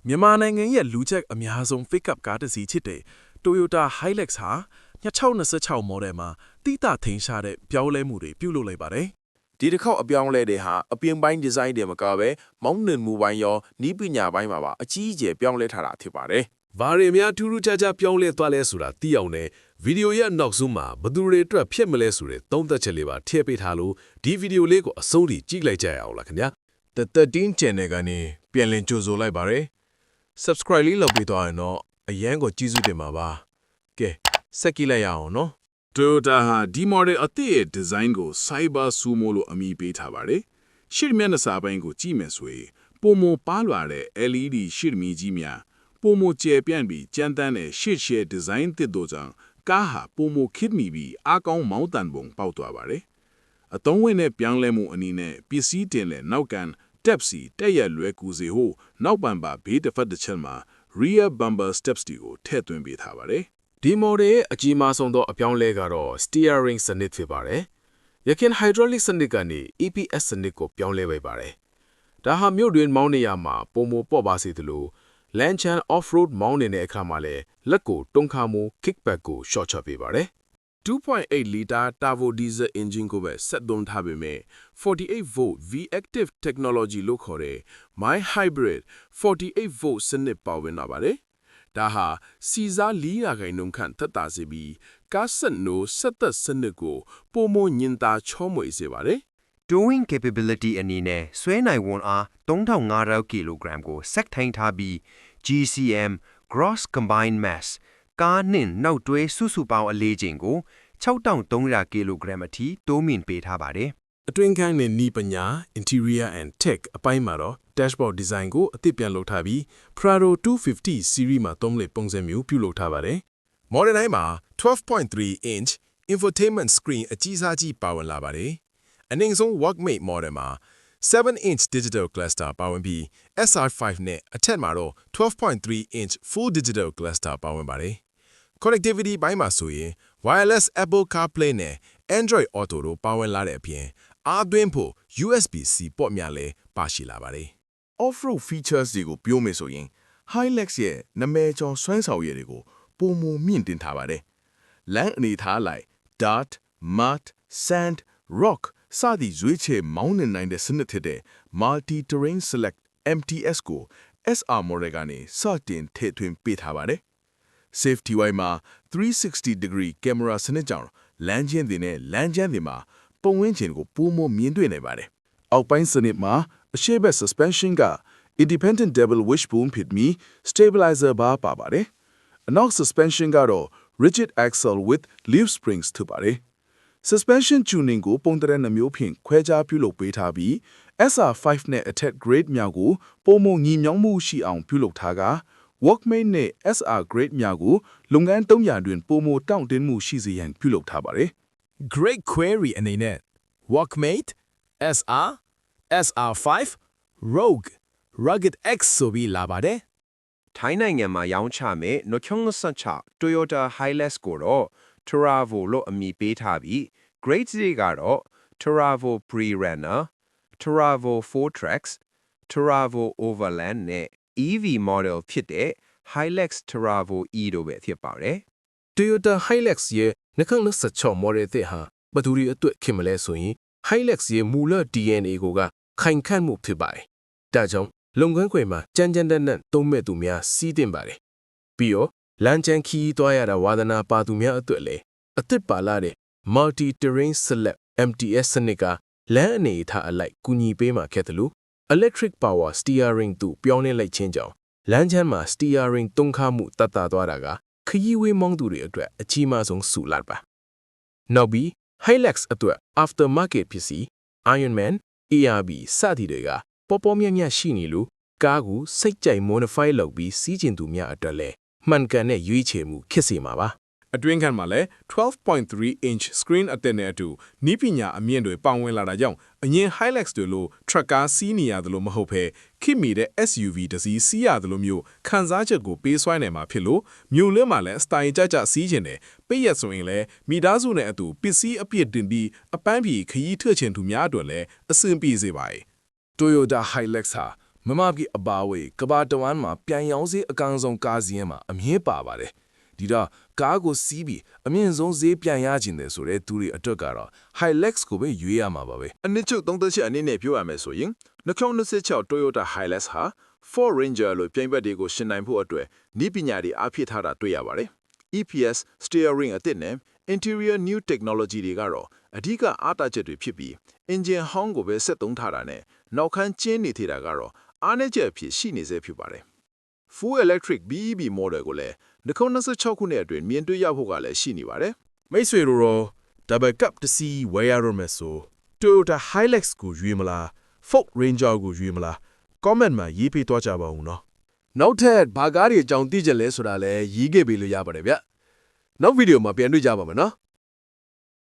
မြန်မာနိုင်ငံရဲ့လူချက်အများဆုံး pickup ကားတစ်စီးဖြစ်တဲ့ Toyota Hilux ဟာ2026 model မှာတိတထင်ရှားတဲ့ပြောင်းလဲမှုတွေပြုလုပ်လိုက်ပါတယ်။ ဒီတစ်ခေါက်အပြောင်းလဲတွေဟာအပြင်ပိုင်းဒီဇိုင်းတွေမကပဲမောင်းနှင်မှုပိုင်းရောနီးပညာပိုင်းမှာပါအကြီးအကျယ်ပြောင်းလဲထားတာဖြစ်ပါတယ်။ ဘာတွေများထူးထူးခြားခြားပြောင်းလဲသွားလဲဆိုတာသိအောင်နဲ့ဗီဒီယိုရဲ့နောက်ဆုံးမှာဘယ်သူတွေအတွက်ဖြစ်မလဲဆိုတဲ့သုံးသက်ချက်လေးပါထည့်ပေးထားလို့ဒီဗီဒီယိုလေးကိုအဆုံးထိကြည့်လိုက်ကြရအောင်လားခင်ဗျာ The 13 channel ကနေပြန်လည်ကြိုဆိုလိုက်ပါတယ် subscribe လေးလုပ်ပြီးသွားရင်တော့အရန်ကိုကျေးဇူးတင်ပါပါကဲစက်ကြည့်လိုက်ရအောင်နော် Toyota ဟာဒီ model အသစ်ရဲ့ design ကို Cyber Sumo လို့အမည်ပေးထားပါတယ်။ရှေ့မျက်နှာစာပိုင်းကိုကြည့်မယ်ဆိုရင်ပုံမပါလွာတဲ့ LED ရှေ့မီကြီးများပုံမကျယ်ပြန့်ပြီးကြမ်းတမ်းတဲ့ရှေ့ရှယ် design သစ်တို့ကြောင့်ကားဟာပုံမခစ်မိပြီးအကောင်းမောင်းတန်ပုံပေါက်သွားပါတယ်။အသုံးဝင်တဲ့ပြောင်းလဲမှုအနေနဲ့ပစ္စည်းတင်တဲ့နောက်ကန်တက်စီတက်ရက်လွယ်ကူစေဖို့နောက်ပံပါဘေးတစ်ဖက်တစ်ချက်မှာ rear bumper steps တွေကိုထည့်သွင်းပေးထားပါတယ်။ ဒီ model ရဲ့အကြီးမားဆုံးသောအပြောင်းလဲကတော့ steering စနစ်ဖြစ်ပါတယ်။ယခင် hydraulic စနစ်ကနေ EPS စနစ်ကိုပြောင်းလဲလိုက်ပါတယ်။ဒါဟာမြို့တွင်မောင်းနေရမှာပုံမပေါ့ပါစေသလို land chan off-road မောင်းနေတဲ့အခါမှာလည်းလက်ကိုတွန်းခါမှု kickback ကို short ချပေးပါတယ်။ 2.8 liter turbo diesel engine ကိုပဲဆက်သွင်းထားပေမဲ့48 volt V-active technology လို့ခေါ်တဲ့ My Hybrid 48 volt စနစ်ပါဝင်လာပါတယ်။ဒါဟာစီစား4ရာခိုင်နှုန်းခန့်သက်သာစေပြီးကားဆက်နိုးဆက်သက်စနစ်ကိုပုံမညင်သာချောမွေစေပါတယ်။ Towing capability အနေနဲ့ဆွဲနိုင်ဝန်အား3500 kg ကိုဆက်ထိုင်းထားပြီး GCM Gross Combined Mass ကားနှင့်နောက်တွဲစုစုပေါင်းအလေးချိန်ကို6300 kg အထိတိုးမြင့်ပေးထားပါတယ်။ အတွင်းခန်းနဲ့နီးပညာ interior and tech အပိုင်းမှာတော့ dashboard design ကိုအသစ်ပြန်လုပ်ထားပြီး Prado 250 series မှာသုံးလေပုံစံမျိုးပြုလုပ်ထားပါတယ် model တိုင်းမှာ 12.3 inch infotainment screen အကြီးစားကြီးပါဝင်လာပါတယ်အနည်းဆုံး workmate model မှာ7 inch digital cluster ပါဝင်ပြီး SR5 နဲ့အထက်မှာတော့ 12.3 inch full digital cluster ပါဝင်ပါတယ် connectivity ဘိုင်းမှာဆိုရင် wireless Apple CarPlay နဲ့ Android Auto တို့ပါဝင်လာတဲ့အပြင်အားသွင်းဖို့ USB-C ပေါ့များလည်းပါရှိလာပါတယ် off-road features တွေကိုပြောမယ်ဆိုရင် Hilux ရဲ့နာမည်ကျော်စွမ်းဆောင်ရည်တွေကိုပုံမမြင့်တင်ထားပါတယ်။ လမ်းအနေထားလိုက် dirt, mud, sand, rock စသည့်ရွေးချယ်မောင်းနှင်နိုင်တဲ့စနစ်ဖြစ်တဲ့ Multi Terrain Select MTS ကို SR model ကနေစတင်ထည့်သွင်းပေးထားပါတယ်။ Safety wise မှာ360 degree camera စနစ်ကြောင့်လမ်းချင်းတွေနဲ့လမ်းကျန်းတွေမှာပုံဝန်းကျင်ကိုပုံမမြင်တွေ့နိုင်ပါတယ်။အောက်ပိုင်းစနစ်မှာအရှေ့ဘက် suspension က independent double wishbone ဖြစ်ပြီး stabilizer bar ပါပါတယ်။အနောက် suspension ကတော့ rigid axle with leaf springs ဖြစ်ပါတယ်။ suspension tuning ကိုပုံတရနှမျိုးဖြင့်ခွဲခြားပြုလုပ်ပေးထားပြီး SR5 နဲ့ attack grade များကိုပုံမညီမြောင်းမှုရှိအောင်ပြုလုပ်ထားက workmate နဲ့ SR grade များကိုလုပ်ငန်း300တွင်ပုံမတောင့်တင်းမှုရှိစေရန်ပြုလုပ်ထားပါတယ်။ Great query အနေနဲ့ workmate SR SR5 Rogue Rugged X ဆိုပြီးလာပါတယ်ထိုင်းနိုင်ငံမှာရောင်းချမဲ့2026 Toyota Hilux ကိုတော့ Turavo လို့အမည်ပေးထားပြီး grade တွေကတော့ Turavo Pre-Runner, Turavo 4Trax, Turavo Overland နဲ့ EV model ဖြစ်တဲ့ Hilux Turavo E တို့ပဲဖြစ်ပါတယ်။ Toyota Hilux ရဲ့2026 model သစ်ဟာဘယ်သူတွေအတွက်ခင်မလဲဆိုရင် Hilux ရဲ့မူလ DNA ကိုခိုင်ခန့်မှုဖြစ်ပါတယ်။ဒါကြောင့်လုပ်ငန်းခွင်မှာကြမ်းကြမ်းတမ်းတမ်းသုံးမဲ့သူများစီးတင်ပါတယ်။ပြီးတော့လမ်းကျန်းခီးသွားရတာဝါသနာပါသူများအတွက်လည်းအသစ်ပါလာတဲ့ Multi Terrain Select MTS စနစ်ကလမ်းအနေအထားအလိုက်ကူညီပေးမှာခဲ့တယ်လို့ Electric Power Steering သူပြောင်းလဲလိုက်ခြင်းကြောင့်လမ်းကျန်းမှာ Steering တွန်းခါမှုတတ်တာသွားတာကခရီးဝေးမောင်းသူတွေအတွက်အကြီးမားဆုံးဆူလာပါနောက်ပြီး Hilux အတွက် aftermarket ပစ္စည်း Ironman ARB စသည်တွေကပေါ်ပေါ်မြတ်မြတ်ရှိနေလို့ကားကိုစိတ်ကြိုက် modify လုပ်ပြီးစီးကျင်သူများအတွက်လည်းမှန်ကန်တဲ့ရွေးချယ်မှုဖြစ်စေမှာပါအတွင်းခန်းမှာလည်း 12.3 inch screen အသစ်နဲ့အတူနီးပညာအမြင့်တွေပေါဝင်လာတာကြောင့်အရင် Hilux တွေလို truck ကားစီးနေရတယ်လို့မဟုတ်ဘဲခိမိတဲ့ SUV တစ်စီးစီးရတယ်လို့မျိုးခန်းစားချက်ကိုပေးဆွဲနိုင်မှာဖြစ်လို့မြို့လင်းမှာလည်း style ကြကြစီးကျင်တယ်ပိတ်ရက်ဆိုရင်လည်းမိသားစုနဲ့အတူပစ္စည်းအပြည့်တင်ပြီးအပန်းဖြေခရီးထွက်ချင်သူများအတွက်လည်းအဆင်ပြေစေပါတယ် Toyota Hilux ဟာ မမကြီးအပါဝေးကဘာတဝမ်းမှာပြန်ရောင်းစေးအကောင်ဆုံးကားစီးရင်မှာအမြင်ပါပါတယ်ဒီတော့ကားကိုစီးပြီးအမြင့်ဆုံးဈေးပြန်ရခြင်းတယ်ဆိုတဲ့သူတွေအတွက်ကတော့ Hilux ကိုပဲရွေးရမှာပါပဲ အနည်းချုပ်သုံးသက်ချက်အနေနဲ့ပြောရမယ်ဆိုရင်2026 Toyota Hilux ဟာ Ford Ranger လို့ပြိုင်ဘက်တွေကိုရှင်းနိုင်ဖို့အတွက်ဤပညာတွေအားဖြည့်ထားတာတွေ့ရပါတယ် EPS steering အသစ်နဲ့ Interior New Technology တွေကတော့အဓိကအားတာချက်တွေဖြစ်ပြီး engine hong ကိုပဲဆက်သုံးထားတာနဲ့နောက်ခန်းကျင်းနေသေးတာကတော့အားနည်းချက်အဖြစ်ရှိနေစေဖြစ်ပါတယ် Full Electric BEV model ကိုလည်း2026ခုနှစ်အတွင်းမြင်တွေ့ရဖို့ကလည်းရှိနေပါတယ် မိတ်ဆွေတို့ရော double cup တစ်စီးဝယ်ရတော့မယ်ဆို Toyota Hilux ကိုရွေးမလား Ford Ranger ကိုရွေးမလား comment မှာရေးပေးသွားကြပါဦးနော် နောက်ထပ်ဘာကားတွေအကြောင်းသိကြလဲဆိုတာလည်းရေးခဲ့ပေးလို့ရပါတယ်ဗျနောက်ဗီဒီယိုမှာပြန်တွေ့ကြပါမယ်နော်